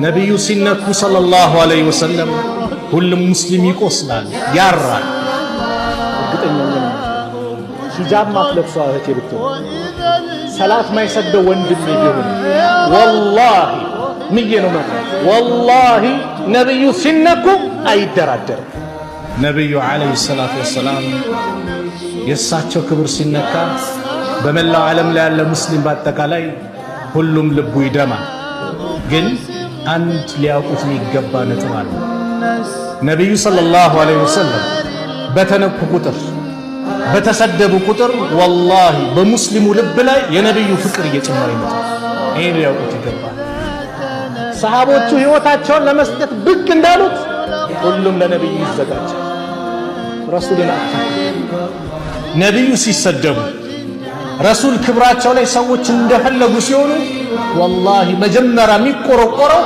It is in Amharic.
ነቢዩ ሲነኩ ሰለላሁ ዐለይሂ ወሰለም ሁሉም ሙስሊም ይቆስላል፣ ያራል። እርግጠኛ ነኝ ሂጃብ ማትለብሷ እህቴ ብትሆን ሰላት ማይሰግደው ወንድሜ ቢሆን ወላሂ ምዬ ነው ማለት ወላሂ ነቢዩ ሲነኩ አይደራደርም። ነቢዩ ዐለይሂ ሰላቱ ወሰላም የእሳቸው ክብር ሲነካ በመላው ዓለም ላይ ያለ ሙስሊም በአጠቃላይ ሁሉም ልቡ ይደማል። ግን አንድ ሊያውቁት የሚገባ ነጥብ አለ። ነቢዩ ሰለላሁ ዐለይሂ ወሰለም በተነኩ ቁጥር በተሰደቡ ቁጥር ወላሂ በሙስሊሙ ልብ ላይ የነቢዩ ፍቅር እየጨመረ ይመጣል። ይሄን ሊያውቁት ይገባል። ሰሃቦቹ ሕይወታቸውን ለመስጠት ብቅ እንዳሉት ሁሉም ለነቢዩ ይዘጋጃል። ረሱልን ነቢዩ ሲሰደቡ ረሱል ክብራቸው ላይ ሰዎች እንደፈለጉ ሲሆኑ ወላሂ መጀመሪያ የሚቆረቆረው